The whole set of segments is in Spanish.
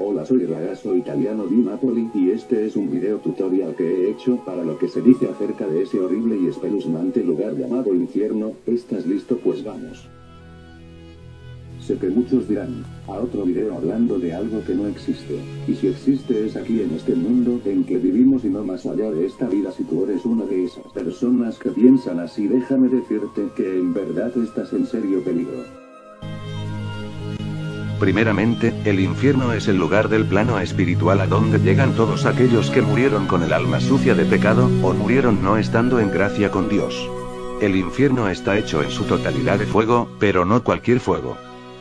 Hola, soy Ragazzo Italiano di Napoli y este es un video tutorial que he hecho para lo que se dice acerca de ese horrible y espeluznante lugar llamado infierno. ¿Estás listo? Pues vamos. Sé que muchos dirán, a otro video hablando de algo que no existe, y si existe es aquí en este mundo en que vivimos y no más allá de esta vida. Si tú eres una de esas personas que piensan así, déjame decirte que en verdad estás en serio peligro. Primeramente, el infierno es el lugar del plano espiritual a donde llegan todos aquellos que murieron con el alma sucia de pecado, o murieron no estando en gracia con Dios. El infierno está hecho en su totalidad de fuego, pero no cualquier fuego.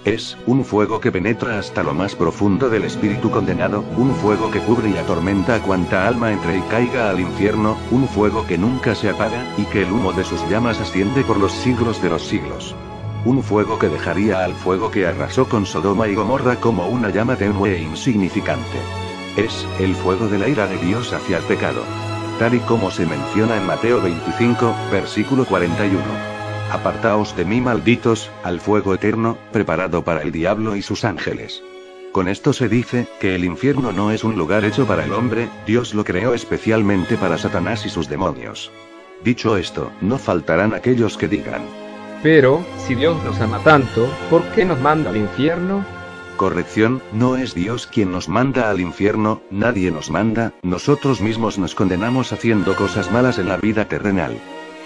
Es un fuego que penetra hasta lo más profundo del espíritu condenado, un fuego que cubre y atormenta a cuanta alma entre y caiga al infierno, un fuego que nunca se apaga, y que el humo de sus llamas asciende por los siglos de los siglos. Un fuego que dejaría al fuego que arrasó con Sodoma y Gomorra como una llama tenue e insignificante. Es el fuego de la ira de Dios hacia el pecado. Tal y como se menciona en Mateo 25, versículo 41. Apartaos de mí, malditos, al fuego eterno, preparado para el diablo y sus ángeles. Con esto se dice, que el infierno no es un lugar hecho para el hombre, Dios lo creó especialmente para Satanás y sus demonios. Dicho esto, no faltarán aquellos que digan: pero, si Dios nos ama tanto, ¿por qué nos manda al infierno? Corrección, no es Dios quien nos manda al infierno, nadie nos manda, nosotros mismos nos condenamos haciendo cosas malas en la vida terrenal.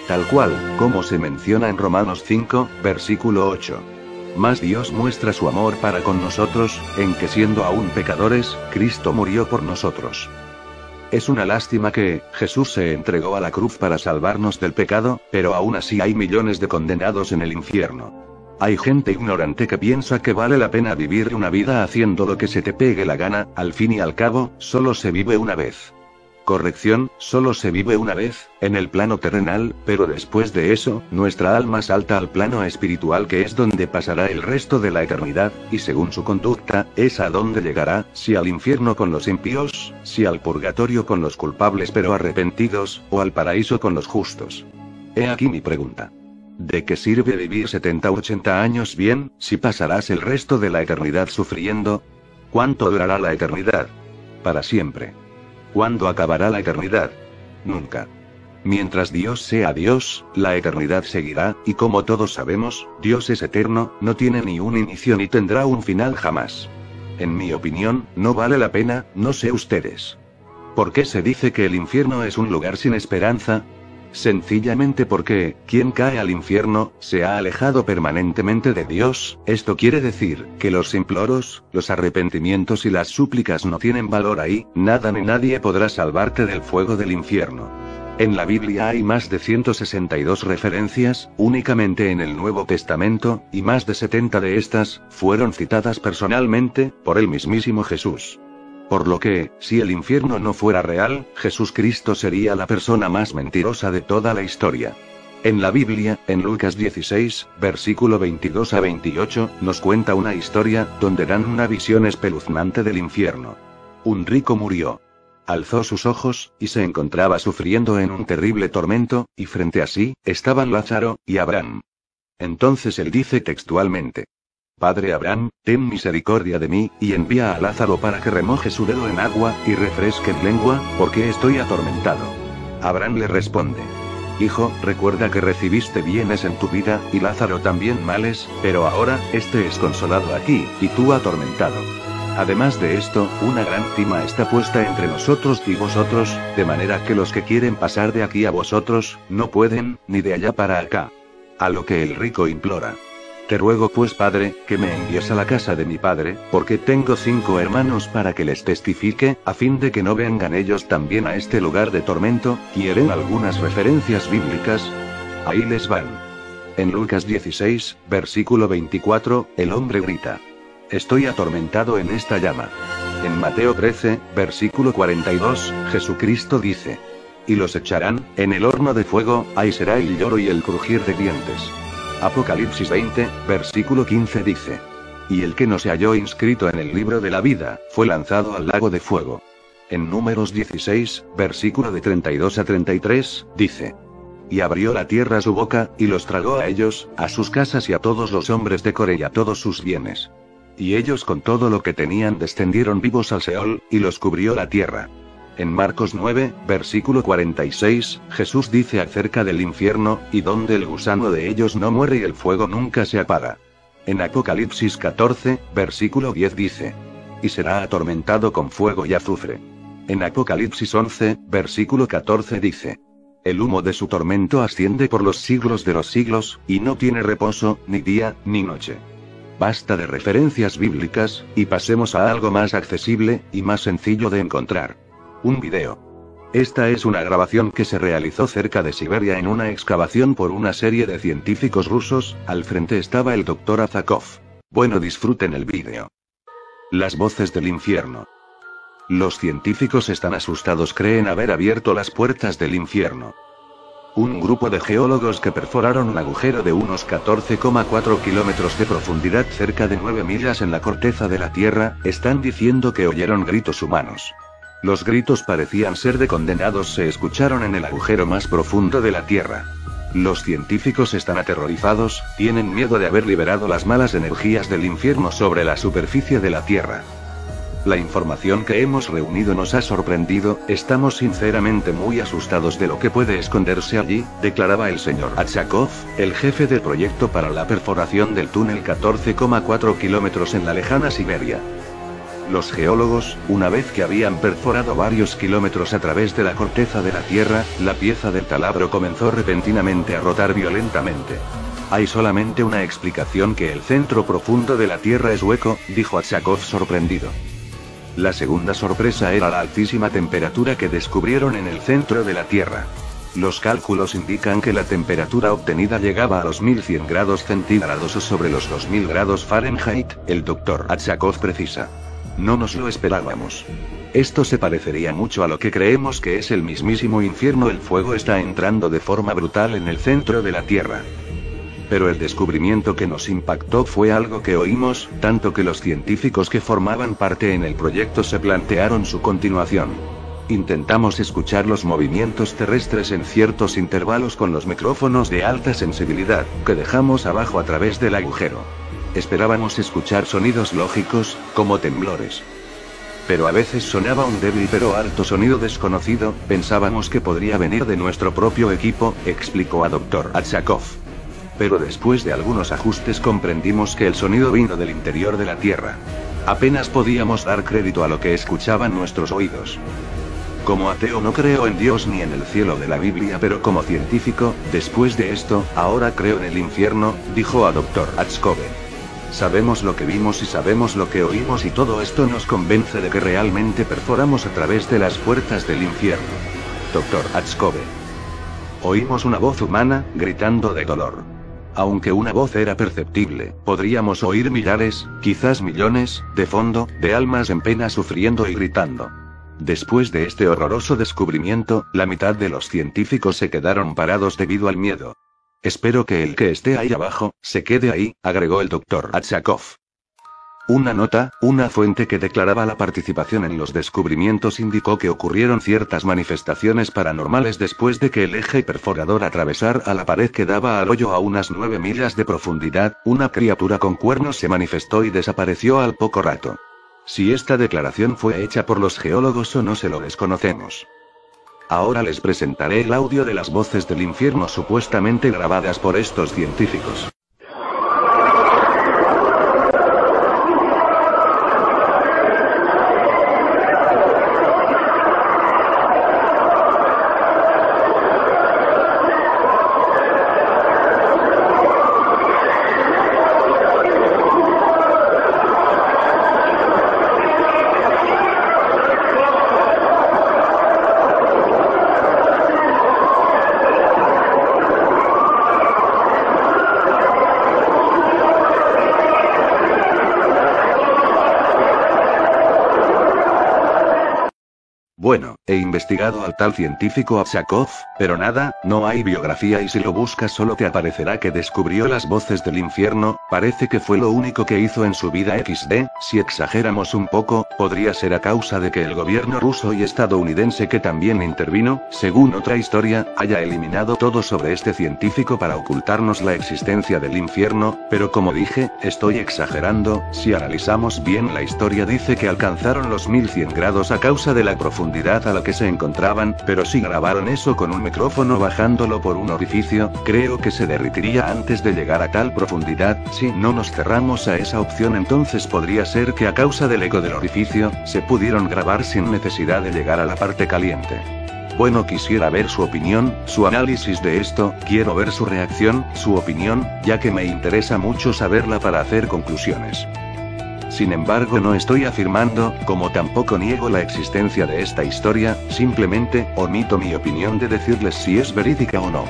Tal cual, como se menciona en Romanos 5, versículo 8. Mas Dios muestra su amor para con nosotros, en que siendo aún pecadores, Cristo murió por nosotros. Es una lástima que Jesús se entregó a la cruz para salvarnos del pecado, pero aún así hay millones de condenados en el infierno. Hay gente ignorante que piensa que vale la pena vivir una vida haciendo lo que se te pegue la gana, al fin y al cabo, solo se vive una vez. Corrección, solo se vive una vez, en el plano terrenal, pero después de eso, nuestra alma salta al plano espiritual, que es donde pasará el resto de la eternidad, y según su conducta, es a donde llegará, si al infierno con los impíos, si al purgatorio con los culpables pero arrepentidos, o al paraíso con los justos. He aquí mi pregunta. ¿De qué sirve vivir 70 u 80 años bien, si pasarás el resto de la eternidad sufriendo? ¿Cuánto durará la eternidad? Para siempre. ¿Cuándo acabará la eternidad? Nunca. Mientras Dios sea Dios, la eternidad seguirá, y como todos sabemos, Dios es eterno, no tiene ni un inicio ni tendrá un final jamás. En mi opinión, no vale la pena, no sé ustedes. ¿Por qué se dice que el infierno es un lugar sin esperanza? Sencillamente porque, quien cae al infierno, se ha alejado permanentemente de Dios. Esto quiere decir, que los imploros, los arrepentimientos y las súplicas no tienen valor ahí, nada ni nadie podrá salvarte del fuego del infierno. En la Biblia hay más de 162 referencias, únicamente en el Nuevo Testamento, y más de 70 de estas, fueron citadas personalmente, por el mismísimo Jesús. Por lo que, si el infierno no fuera real, Jesucristo sería la persona más mentirosa de toda la historia. En la Biblia, en Lucas 16, versículo 22 a 28, nos cuenta una historia, donde dan una visión espeluznante del infierno. Un rico murió. Alzó sus ojos, y se encontraba sufriendo en un terrible tormento, y frente a sí, estaban Lázaro y Abraham. Entonces él dice textualmente: Padre Abraham, ten misericordia de mí, y envía a Lázaro para que remoje su dedo en agua, y refresque mi lengua, porque estoy atormentado. Abraham le responde: Hijo, recuerda que recibiste bienes en tu vida, y Lázaro también males, pero ahora, este es consolado aquí, y tú atormentado. Además de esto, una gran tima está puesta entre nosotros y vosotros, de manera que los que quieren pasar de aquí a vosotros, no pueden, ni de allá para acá. A lo que el rico implora: Te ruego pues, Padre, que me envíes a la casa de mi padre, porque tengo 5 hermanos para que les testifique, a fin de que no vengan ellos también a este lugar de tormento. ¿Quieren algunas referencias bíblicas? Ahí les van. En Lucas 16, versículo 24, el hombre grita: Estoy atormentado en esta llama. En Mateo 13, versículo 42, Jesucristo dice: Y los echarán en el horno de fuego, ahí será el lloro y el crujir de dientes. Apocalipsis 20, versículo 15 dice: Y el que no se halló inscrito en el libro de la vida, fue lanzado al lago de fuego. En Números 16, versículo de 32 a 33, dice: Y abrió la tierra su boca, y los tragó a ellos, a sus casas y a todos los hombres de Core y a todos sus bienes. Y ellos con todo lo que tenían descendieron vivos al Seol, y los cubrió la tierra. En Marcos 9, versículo 46, Jesús dice acerca del infierno, y donde el gusano de ellos no muere y el fuego nunca se apaga. En Apocalipsis 14, versículo 10 dice: y será atormentado con fuego y azufre. En Apocalipsis 11, versículo 14 dice: el humo de su tormento asciende por los siglos de los siglos, y no tiene reposo, ni día, ni noche. Basta de referencias bíblicas, y pasemos a algo más accesible, y más sencillo de encontrar. Un video. Esta es una grabación que se realizó cerca de Siberia en una excavación por una serie de científicos rusos. Al frente estaba el Dr. Azakov. Bueno, disfruten el vídeo. Las voces del infierno. Los científicos están asustados, creen haber abierto las puertas del infierno. Un grupo de geólogos que perforaron un agujero de unos 14,4 kilómetros de profundidad cerca de 9 millas en la corteza de la Tierra, están diciendo que oyeron gritos humanos. Los gritos parecían ser de condenados, se escucharon en el agujero más profundo de la Tierra. Los científicos están aterrorizados, tienen miedo de haber liberado las malas energías del infierno sobre la superficie de la Tierra. La información que hemos reunido nos ha sorprendido, estamos sinceramente muy asustados de lo que puede esconderse allí, declaraba el señor Achakov, el jefe del proyecto para la perforación del túnel 14,4 kilómetros en la lejana Siberia. Los geólogos, una vez que habían perforado varios kilómetros a través de la corteza de la Tierra, la pieza del taladro comenzó repentinamente a rotar violentamente. Hay solamente una explicación: que el centro profundo de la Tierra es hueco, dijo Achakov sorprendido. La segunda sorpresa era la altísima temperatura que descubrieron en el centro de la Tierra. Los cálculos indican que la temperatura obtenida llegaba a los 1100 grados centígrados o sobre los 2000 grados Fahrenheit, el Dr. Achakov precisa. No nos lo esperábamos. Esto se parecería mucho a lo que creemos que es el mismísimo infierno. El fuego está entrando de forma brutal en el centro de la Tierra. Pero el descubrimiento que nos impactó fue algo que oímos, tanto que los científicos que formaban parte en el proyecto se plantearon su continuación. Intentamos escuchar los movimientos terrestres en ciertos intervalos con los micrófonos de alta sensibilidad, que dejamos abajo a través del agujero. Esperábamos escuchar sonidos lógicos, como temblores. Pero a veces sonaba un débil pero alto sonido desconocido, pensábamos que podría venir de nuestro propio equipo, explicó a Dr. Achakov. Pero después de algunos ajustes comprendimos que el sonido vino del interior de la Tierra. Apenas podíamos dar crédito a lo que escuchaban nuestros oídos. Como ateo no creo en Dios ni en el cielo de la Biblia, pero como científico, después de esto, ahora creo en el infierno, dijo a Dr. Achakov. Sabemos lo que vimos y sabemos lo que oímos, y todo esto nos convence de que realmente perforamos a través de las puertas del infierno. Dr. Achakov. Oímos una voz humana, gritando de dolor. Aunque una voz era perceptible, podríamos oír millares, quizás millones, de fondo, de almas en pena sufriendo y gritando. Después de este horroroso descubrimiento, la mitad de los científicos se quedaron parados debido al miedo. Espero que el que esté ahí abajo, se quede ahí, agregó el Dr. Achakov. Una nota, una fuente que declaraba la participación en los descubrimientos indicó que ocurrieron ciertas manifestaciones paranormales después de que el eje perforador atravesara la pared que daba al hoyo a unas 9 millas de profundidad. Una criatura con cuernos se manifestó y desapareció al poco rato. Si esta declaración fue hecha por los geólogos o no, se lo desconocemos. Ahora les presentaré el audio de las voces del infierno supuestamente grabadas por estos científicos. Bueno, he investigado al tal científico Aksakov, pero nada, no hay biografía y si lo buscas solo te aparecerá que descubrió las voces del infierno, parece que fue lo único que hizo en su vida XD, si exageramos un poco, podría ser a causa de que el gobierno ruso y estadounidense que también intervino, según otra historia, haya eliminado todo sobre este científico para ocultarnos la existencia del infierno, pero como dije, estoy exagerando, si analizamos bien la historia dice que alcanzaron los 1100 grados a causa de la profundidad a la que se encontraban, pero si grabaron eso con un micrófono bajándolo por un orificio, creo que se derretiría antes de llegar a tal profundidad. Si no nos cerramos a esa opción, entonces podría ser que a causa del eco del orificio, se pudieron grabar sin necesidad de llegar a la parte caliente. Bueno, quisiera ver su opinión, su análisis de esto, quiero ver su reacción, su opinión, ya que me interesa mucho saberla para hacer conclusiones. Sin embargo, no estoy afirmando, como tampoco niego la existencia de esta historia, simplemente, omito mi opinión de decirles si es verídica o no.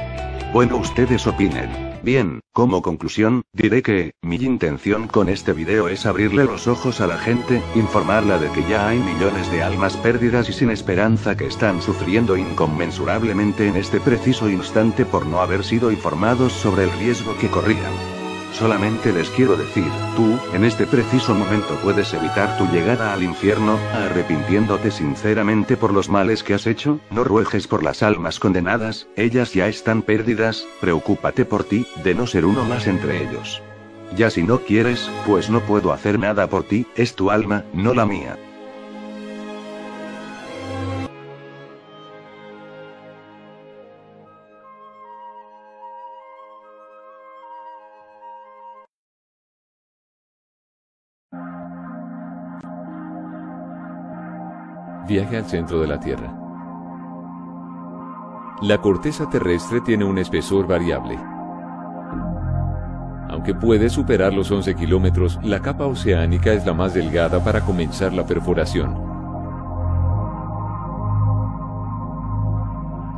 Bueno, ustedes opinen. Bien, como conclusión, diré que, mi intención con este video es abrirle los ojos a la gente, informarla de que ya hay millones de almas perdidas y sin esperanza que están sufriendo inconmensurablemente en este preciso instante por no haber sido informados sobre el riesgo que corrían. Solamente les quiero decir, tú, en este preciso momento puedes evitar tu llegada al infierno, arrepintiéndote sinceramente por los males que has hecho, no ruegues por las almas condenadas, ellas ya están perdidas, preocúpate por ti, de no ser uno más entre ellos. Ya si no quieres, pues no puedo hacer nada por ti, es tu alma, no la mía. Viaje al centro de la Tierra. La corteza terrestre tiene un espesor variable. Aunque puede superar los 11 kilómetros, la capa oceánica es la más delgada para comenzar la perforación.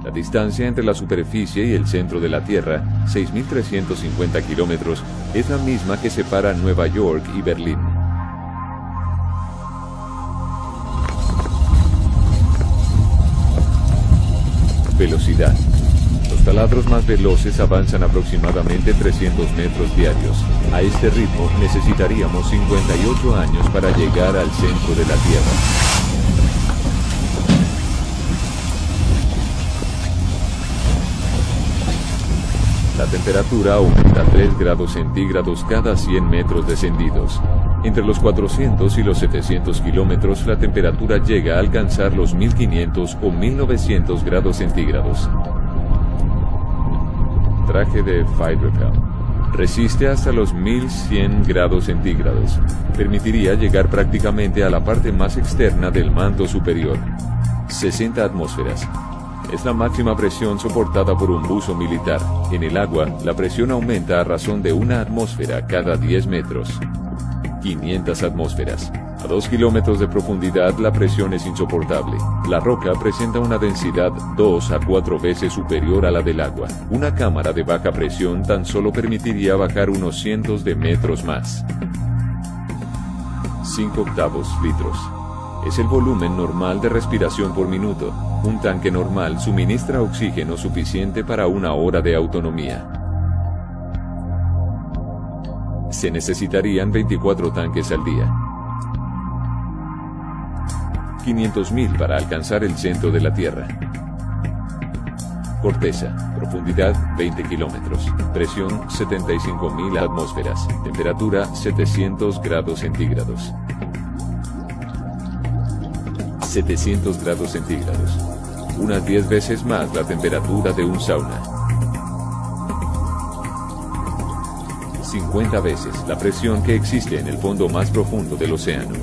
La distancia entre la superficie y el centro de la Tierra, 6.350 kilómetros, es la misma que separa Nueva York y Berlín. Velocidad. Los taladros más veloces avanzan aproximadamente 300 metros diarios. A este ritmo necesitaríamos 58 años para llegar al centro de la Tierra. La temperatura aumenta 3 grados centígrados cada 100 metros descendidos. Entre los 400 y los 700 kilómetros la temperatura llega a alcanzar los 1500 o 1900 grados centígrados. Traje de Fiberpel. Resiste hasta los 1100 grados centígrados. Permitiría llegar prácticamente a la parte más externa del manto superior. 60 atmósferas. Es la máxima presión soportada por un buzo militar. En el agua, la presión aumenta a razón de 1 atmósfera cada 10 metros. 500 atmósferas. A 2 kilómetros de profundidad la presión es insoportable. La roca presenta una densidad 2 a 4 veces superior a la del agua. Una cámara de baja presión tan solo permitiría bajar unos cientos de metros más. 5 octavos litros. Es el volumen normal de respiración por minuto. Un tanque normal suministra oxígeno suficiente para 1 hora de autonomía. Se necesitarían 24 tanques al día. 500.000 para alcanzar el centro de la Tierra. Corteza, profundidad 20 kilómetros, presión 75.000 atmósferas, temperatura 700 grados centígrados. 700 grados centígrados. Unas 10 veces más la temperatura de un sauna. 50 veces la presión que existe en el fondo más profundo del océano.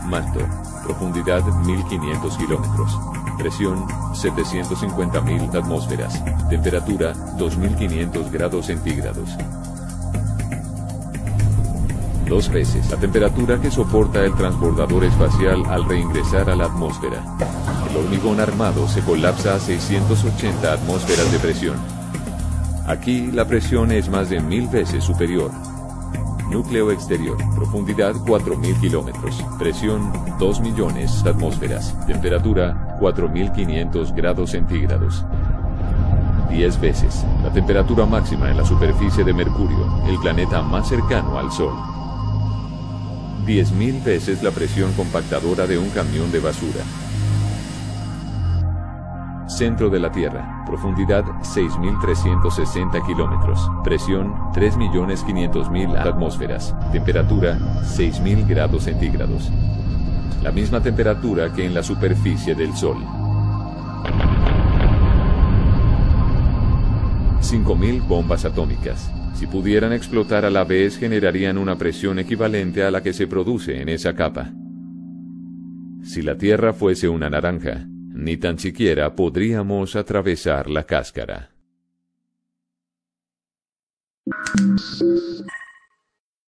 Manto, profundidad 1500 kilómetros, presión 750.000 atmósferas, temperatura 2500 grados centígrados. 2 veces la temperatura que soporta el transbordador espacial al reingresar a la atmósfera. El hormigón armado se colapsa a 680 atmósferas de presión. Aquí la presión es más de 1000 veces superior. Núcleo exterior. Profundidad 4000 kilómetros. Presión 2 millones atmósferas. Temperatura 4500 grados centígrados. 10 veces la temperatura máxima en la superficie de Mercurio, el planeta más cercano al Sol. 10.000 veces la presión compactadora de un camión de basura. Centro de la Tierra, profundidad 6.360 kilómetros, presión 3.500.000 atmósferas, temperatura 6.000 grados centígrados. La misma temperatura que en la superficie del Sol. 5.000 bombas atómicas. Si pudieran explotar a la vez, generarían una presión equivalente a la que se produce en esa capa. Si la Tierra fuese una naranja, ni tan siquiera podríamos atravesar la cáscara.